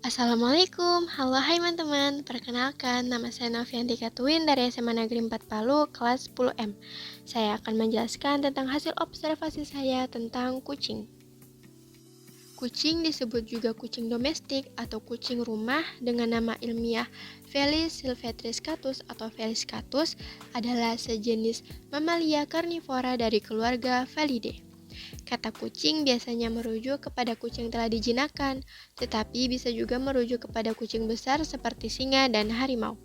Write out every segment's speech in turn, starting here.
Assalamualaikum, halo hai teman-teman. Perkenalkan, nama saya Novianti Katuin dari SMA Negeri 4 Palu, kelas 10M. Saya akan menjelaskan tentang hasil observasi saya tentang kucing. Kucing disebut juga kucing domestik atau kucing rumah dengan nama ilmiah Felis silvestris catus atau Felis catus adalah sejenis mamalia karnivora dari keluarga Felidae. Kata kucing biasanya merujuk kepada kucing telah dijinakkan, tetapi bisa juga merujuk kepada kucing besar seperti singa dan harimau.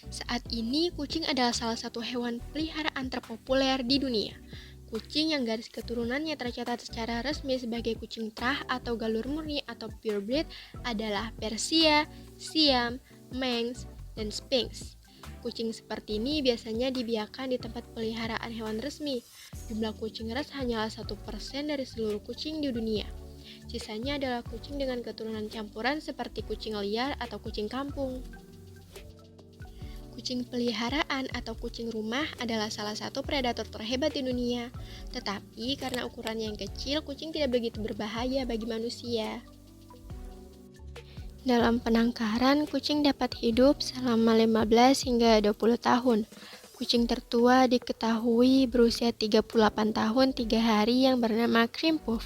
Saat ini, kucing adalah salah satu hewan peliharaan terpopuler di dunia. Kucing yang garis keturunannya tercatat secara resmi sebagai kucing trah atau galur murni atau purebred adalah Persia, Siam, Manx, dan Sphynx. Kucing seperti ini biasanya dibiarkan di tempat peliharaan hewan resmi. Jumlah kucing ras hanyalah 1% dari seluruh kucing di dunia. Sisanya adalah kucing dengan keturunan campuran seperti kucing liar atau kucing kampung. Kucing peliharaan atau kucing rumah adalah salah satu predator terhebat di dunia. Tetapi karena ukurannya yang kecil, kucing tidak begitu berbahaya bagi manusia. Dalam penangkaran, kucing dapat hidup selama 15 hingga 20 tahun. Kucing tertua diketahui berusia 38 tahun 3 hari yang bernama Cream Puff.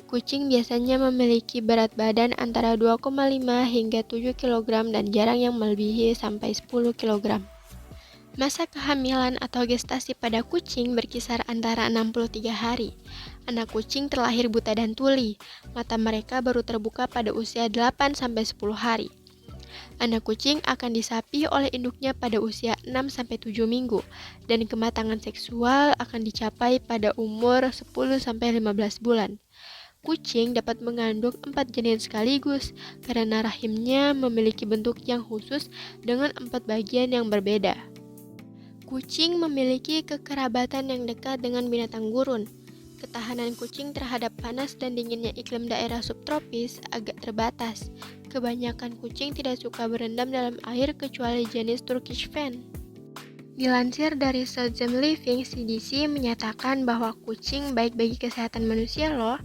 Kucing biasanya memiliki berat badan antara 2,5 hingga 7 kg dan jarang yang melebihi sampai 10 kg. Masa kehamilan atau gestasi pada kucing berkisar antara 63 hari. Anak kucing terlahir buta dan tuli. Mata mereka baru terbuka pada usia 8-10 hari. Anak kucing akan disapih oleh induknya pada usia 6-7 minggu dan kematangan seksual akan dicapai pada umur 10-15 bulan. Kucing dapat mengandung 4 janin sekaligus karena rahimnya memiliki bentuk yang khusus dengan 4 bagian yang berbeda. Kucing memiliki kekerabatan yang dekat dengan binatang gurun. Ketahanan kucing terhadap panas dan dinginnya iklim daerah subtropis agak terbatas. Kebanyakan kucing tidak suka berendam dalam air kecuali jenis Turkish Fan. Dilansir dari Southern Living, CDC menyatakan bahwa kucing baik bagi kesehatan manusia loh.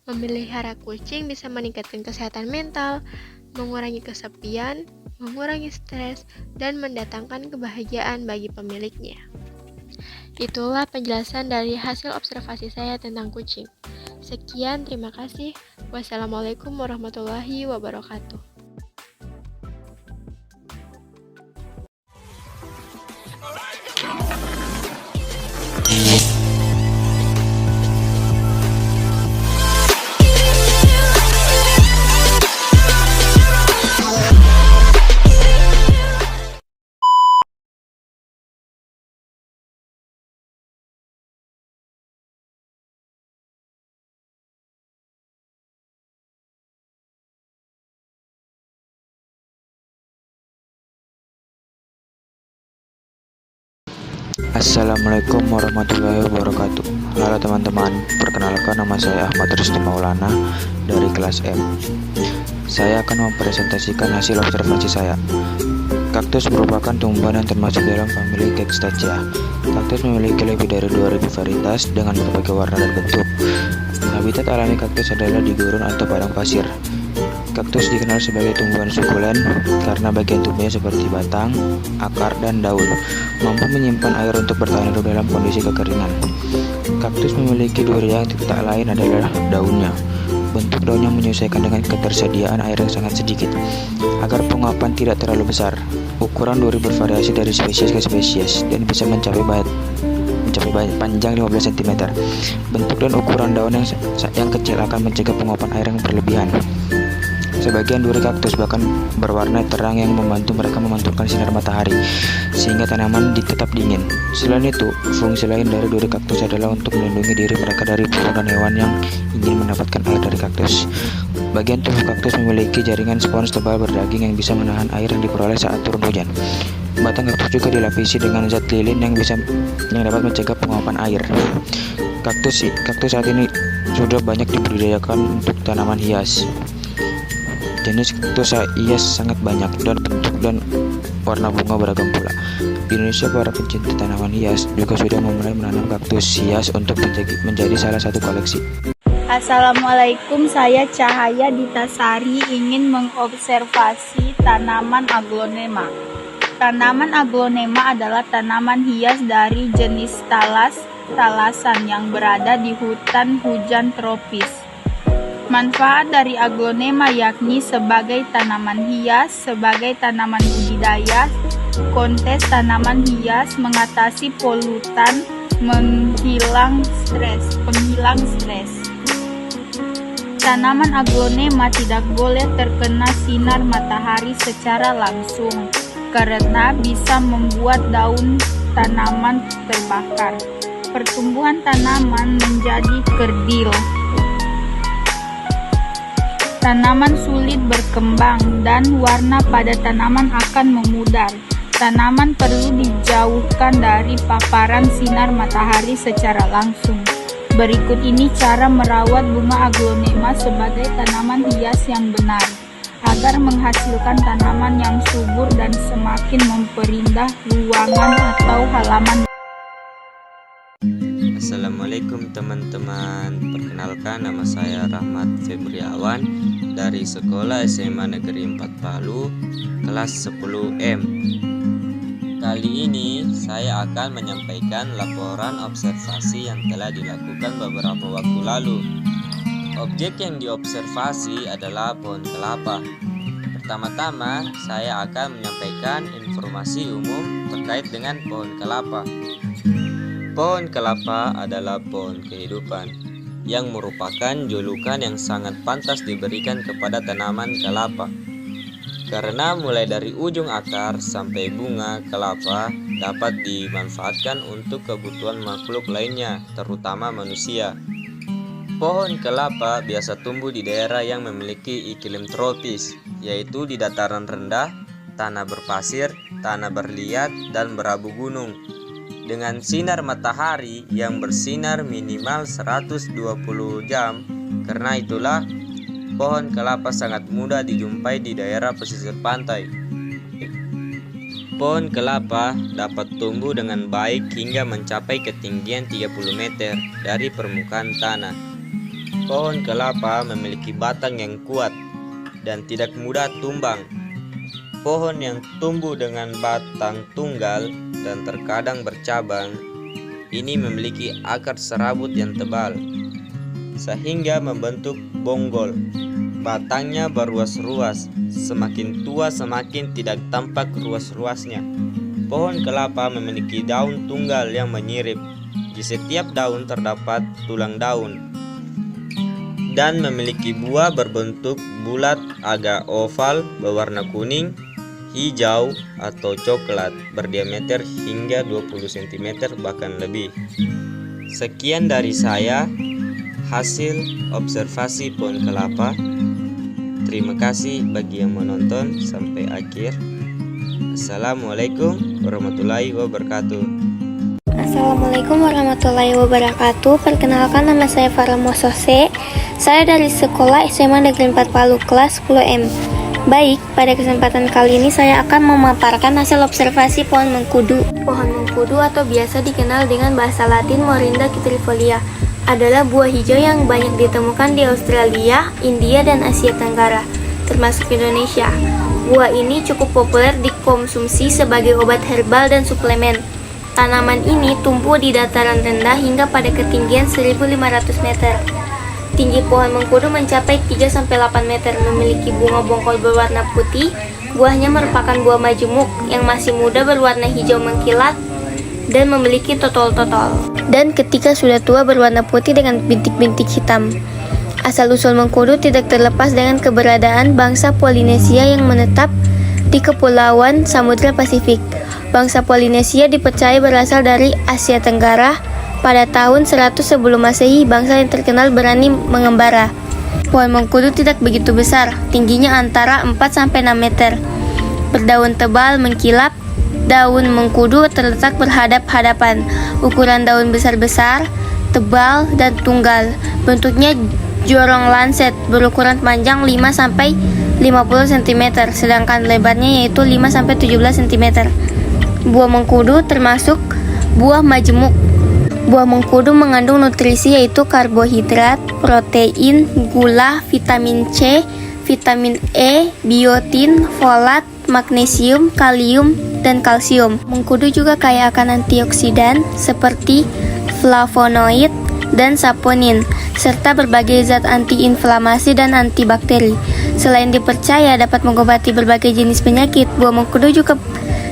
Memelihara kucing bisa meningkatkan kesehatan mental, mengurangi kesepian, mengurangi stres, dan mendatangkan kebahagiaan bagi pemiliknya. Itulah penjelasan dari hasil observasi saya tentang kucing. Sekian, terima kasih. Wassalamualaikum warahmatullahi wabarakatuh. Assalamualaikum warahmatullahi wabarakatuh. Halo teman-teman, perkenalkan nama saya Ahmad Rizky Maulana dari kelas M. Saya akan mempresentasikan hasil observasi saya. Kaktus merupakan tumbuhan yang termasuk dalam famili Cactaceae. Kaktus memiliki lebih dari 2000 varietas dengan berbagai warna dan bentuk. Habitat alami kaktus adalah di gurun atau padang pasir. Kaktus dikenal sebagai tumbuhan sukulen karena bagian tubuhnya seperti batang, akar, dan daun, mampu menyimpan air untuk bertahan hidup dalam kondisi kekeringan. Kaktus memiliki duri yang tak lain adalah daunnya. Bentuk daunnya menyesuaikan dengan ketersediaan air yang sangat sedikit, agar penguapan tidak terlalu besar. Ukuran duri bervariasi dari spesies ke spesies dan bisa mencapai panjang 15 cm. Bentuk dan ukuran daun yang kecil akan mencegah penguapan air yang berlebihan. Sebagian duri kaktus bahkan berwarna terang yang membantu mereka memantulkan sinar matahari, sehingga tanaman tetap dingin. Selain itu, fungsi lain dari duri kaktus adalah untuk melindungi diri mereka dari burung dan hewan yang ingin mendapatkan air dari kaktus. Bagian tubuh kaktus memiliki jaringan spons tebal berdaging yang bisa menahan air yang diperoleh saat turun hujan. Batang kaktus juga dilapisi dengan zat lilin yang dapat mencegah penguapan air. Kaktus saat ini sudah banyak dibudidayakan untuk tanaman hias. Jenis kaktus hias sangat banyak dan bentuk dan warna bunga beragam pula. Di Indonesia, para pencinta tanaman hias juga sudah mulai menanam kaktus hias untuk menjadi salah satu koleksi. Assalamualaikum, saya Cahaya Ditasari ingin mengobservasi tanaman aglonema. Tanaman aglonema adalah tanaman hias dari jenis talasan yang berada di hutan hujan tropis. Manfaat dari aglonema yakni sebagai tanaman hias, sebagai tanaman budidaya, kontes tanaman hias, mengatasi polutan, penghilang stres. Tanaman aglonema tidak boleh terkena sinar matahari secara langsung karena bisa membuat daun tanaman terbakar. Pertumbuhan tanaman menjadi kerdil. Tanaman sulit berkembang dan warna pada tanaman akan memudar. Tanaman perlu dijauhkan dari paparan sinar matahari secara langsung. Berikut ini cara merawat bunga aglonema sebagai tanaman hias yang benar, agar menghasilkan tanaman yang subur dan semakin memperindah ruangan atau halaman. Assalamualaikum teman-teman, perkenalkan nama saya Rahmat Febriawan dari Sekolah SMA Negeri 4 Palu, kelas 10M. Kali ini saya akan menyampaikan laporan observasi yang telah dilakukan beberapa waktu lalu. Objek yang diobservasi adalah pohon kelapa. Pertama-tama, saya akan menyampaikan informasi umum terkait dengan pohon kelapa. Pohon kelapa adalah pohon kehidupan, yang merupakan julukan yang sangat pantas diberikan kepada tanaman kelapa. Karena mulai dari ujung akar sampai bunga kelapa dapat dimanfaatkan untuk kebutuhan makhluk lainnya, terutama manusia. Pohon kelapa biasa tumbuh di daerah yang memiliki iklim tropis, yaitu di dataran rendah, tanah berpasir, tanah berliat, dan berabu gunung. Dengan sinar matahari yang bersinar minimal 120 jam, karena itulah pohon kelapa sangat mudah dijumpai di daerah pesisir pantai. Pohon kelapa dapat tumbuh dengan baik hingga mencapai ketinggian 30 meter dari permukaan tanah. Pohon kelapa memiliki batang yang kuat dan tidak mudah tumbang. Pohon yang tumbuh dengan batang tunggal dan terkadang bercabang, ini memiliki akar serabut yang tebal, sehingga membentuk bonggol. Batangnya berruas-ruas, semakin tua semakin tidak tampak ruas-ruasnya. Pohon kelapa memiliki daun tunggal yang menyirip. Di setiap daun terdapat tulang daun dan memiliki buah berbentuk bulat agak oval berwarna kuning, hijau atau coklat, berdiameter hingga 20 cm bahkan lebih. Sekian dari saya, hasil observasi pohon kelapa. Terima kasih bagi yang menonton sampai akhir. Assalamualaikum warahmatullahi wabarakatuh. Assalamualaikum warahmatullahi wabarakatuh. Perkenalkan, nama saya Farah Mosose. Saya dari Sekolah SMA Negeri 4 Palu, kelas 10M. Baik, pada kesempatan kali ini saya akan memaparkan hasil observasi pohon mengkudu. Pohon mengkudu atau biasa dikenal dengan bahasa Latin Morinda citrifolia adalah buah hijau yang banyak ditemukan di Australia, India, dan Asia Tenggara, termasuk Indonesia. Buah ini cukup populer dikonsumsi sebagai obat herbal dan suplemen. Tanaman ini tumbuh di dataran rendah hingga pada ketinggian 1.500 meter. Tinggi pohon mengkudu mencapai 3-8 meter, memiliki bunga bongkol berwarna putih. Buahnya merupakan buah majemuk yang masih muda berwarna hijau mengkilat dan memiliki totol-totol. Dan ketika sudah tua berwarna putih dengan bintik-bintik hitam. Asal-usul mengkudu tidak terlepas dengan keberadaan bangsa Polinesia yang menetap di kepulauan Samudra Pasifik. Bangsa Polinesia dipercaya berasal dari Asia Tenggara. Pada tahun 100 sebelum Masehi, bangsa yang terkenal berani mengembara. Pohon mengkudu tidak begitu besar, tingginya antara 4-6 meter. Berdaun tebal mengkilap. Daun mengkudu terletak berhadap-hadapan. Ukuran daun besar-besar, tebal, dan tunggal. Bentuknya jorong lancet, berukuran panjang 5-50 cm, sedangkan lebarnya yaitu 5-17 cm. Buah mengkudu termasuk buah majemuk. Buah mengkudu mengandung nutrisi yaitu karbohidrat, protein, gula, vitamin C, vitamin E, biotin, folat, magnesium, kalium, dan kalsium. Mengkudu juga kaya akan antioksidan seperti flavonoid dan saponin, serta berbagai zat antiinflamasi dan antibakteri. Selain dipercaya dapat mengobati berbagai jenis penyakit, buah mengkudu juga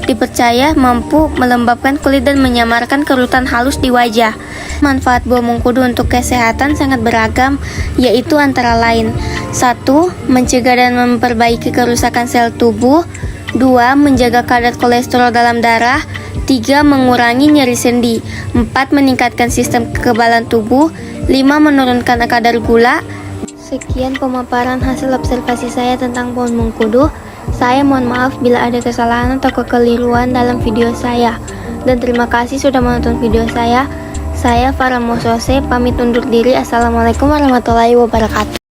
dipercaya mampu melembabkan kulit dan menyamarkan kerutan halus di wajah. Manfaat buah mengkudu untuk kesehatan sangat beragam, yaitu antara lain 1. Mencegah dan memperbaiki kerusakan sel tubuh. 2. Menjaga kadar kolesterol dalam darah. 3. Mengurangi nyeri sendi. 4. Meningkatkan sistem kekebalan tubuh. 5. Menurunkan kadar gula. Sekian pemaparan hasil observasi saya tentang pohon mengkudu. Saya mohon maaf bila ada kesalahan atau kekeliruan dalam video saya. Dan terima kasih sudah menonton video saya. Saya Farah Mosose, pamit undur diri. Assalamualaikum warahmatullahi wabarakatuh.